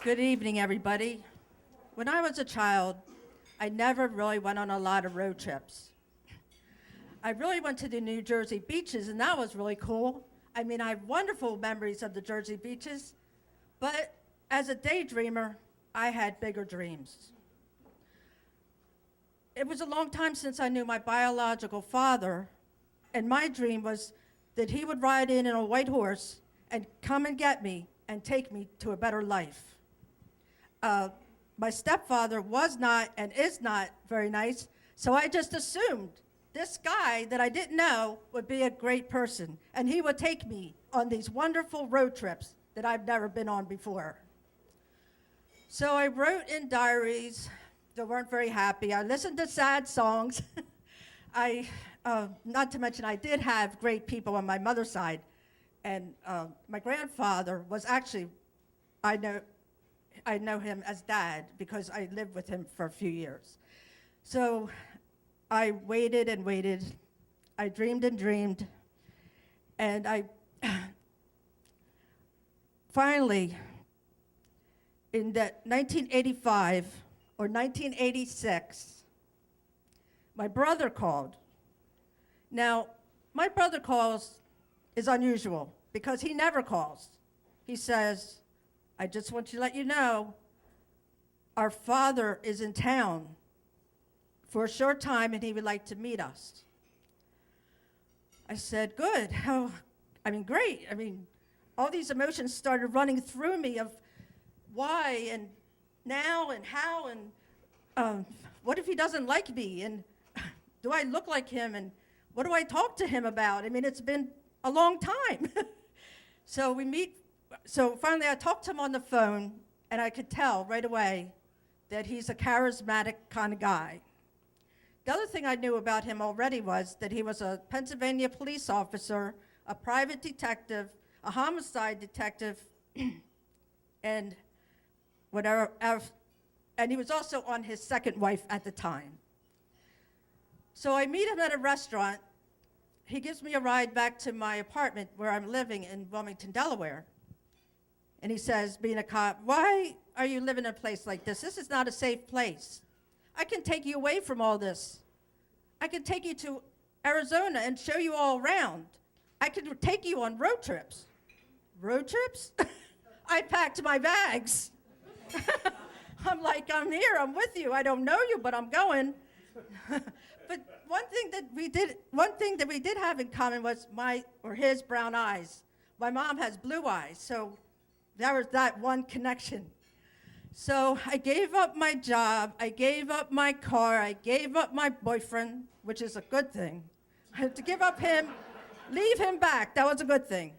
Good evening, everybody. When I was a child, I never really went on a lot of road trips. I really went to the New Jersey beaches, and that was really cool. I mean, I have wonderful memories of the Jersey beaches, but as a daydreamer, I had bigger dreams. It was a long time since I knew my biological father, and my dream was that he would ride in on a white horse and come and get me and take me to a better life. Uh, my stepfather was not and is not very nice, so I just assumed this guy that I didn't know would be a great person, and he would take me on these wonderful road trips that I've never been on before. So I wrote in diaries that weren't very happy. I listened to sad songs. Not to mention, I did have great people on my mother's side, and my grandfather was actually, I know him as Dad because I lived with him for a few years. So I waited and waited. I dreamed and dreamed. And I finally, in that 1985 or 1986, my brother called. Now, my brother calls is unusual because he never calls. He says, I just want to let you know, our father is in town for a short time and he would like to meet us. I said, good. Great. All these emotions started running through me of why and now and how and what if he doesn't like me and do I look like him and what do I talk to him about? It's been a long time. So we meet. So finally, I talked to him on the phone, and I could tell right away that he's a charismatic kind of guy. The other thing I knew about him already was that he was a Pennsylvania police officer, a private detective, a homicide detective, and whatever. And he was also on his second wife at the time. So I meet him at a restaurant. He gives me a ride back to my apartment where I'm living in Wilmington, Delaware. And he says, being a cop, why are you living in a place like this? This is not a safe place. I can take you away from all this. I can take you to Arizona and show you all around. I can take you on road trips. Road trips? I packed my bags. I'm like, I'm here, I'm with you. I don't know you, but I'm going. But one thing that we did have in common was his brown eyes. My mom has blue eyes, so there was that one connection. So I gave up my job, I gave up my car, I gave up my boyfriend, which is a good thing. I had to give up him, leave him back, that was a good thing.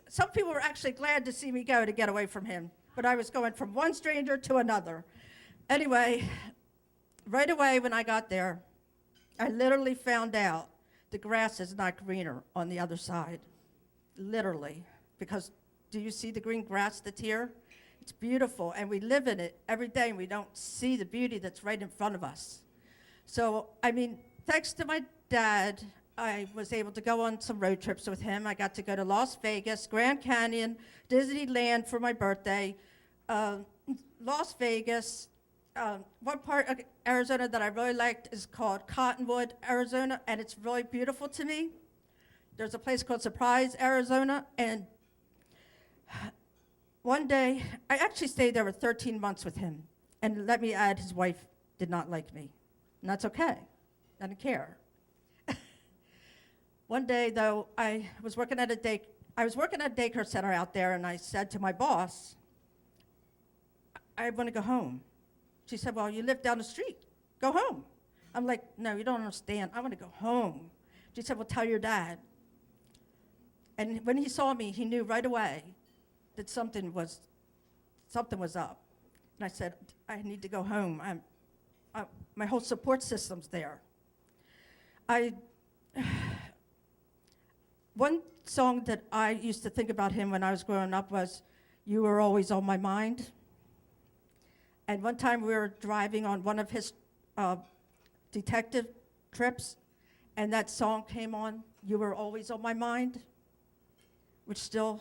Some people were actually glad to see me go to get away from him, but I was going from one stranger to another. Anyway, right away when I got there, I literally found out the grass is not greener on the other side, literally, because do you see the green grass that's here? It's beautiful, and we live in it every day, and we don't see the beauty that's right in front of us. So, thanks to my dad, I was able to go on some road trips with him. I got to go to Las Vegas, Grand Canyon, Disneyland for my birthday, Las Vegas. One part of Arizona that I really liked is called Cottonwood, Arizona, and it's really beautiful to me. There's a place called Surprise, Arizona, and one day, I actually stayed there for 13 months with him. And let me add, his wife did not like me. And that's okay. I didn't care. One day, though, I was working at a daycare center out there, and I said to my boss, I want to go home. She said, well, you live down the street. Go home. I'm like, no, you don't understand. I want to go home. She said, well, tell your dad. And when he saw me, he knew right away that something was up. And I said, I need to go home. My whole support system's there. One song that I used to think about him when I was growing up was, You Were Always on My Mind. And one time we were driving on one of his detective trips, and that song came on, You Were Always on My Mind, which still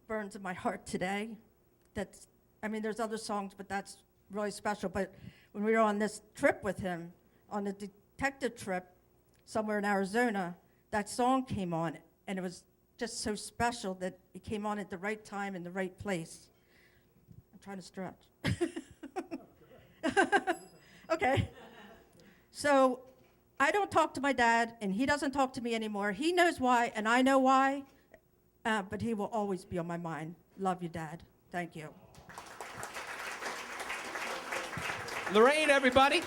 burns in my heart today. There's other songs, but that's really special. But when we were on this trip with him, on a detective trip somewhere in Arizona, that song came on, and it was just so special that it came on at the right time in the right place. I'm trying to stretch. Okay. So I don't talk to my dad, and he doesn't talk to me anymore. He knows why, and I know why, but he will always be on my mind. Love you, Dad. Thank you. Lorraine, everybody.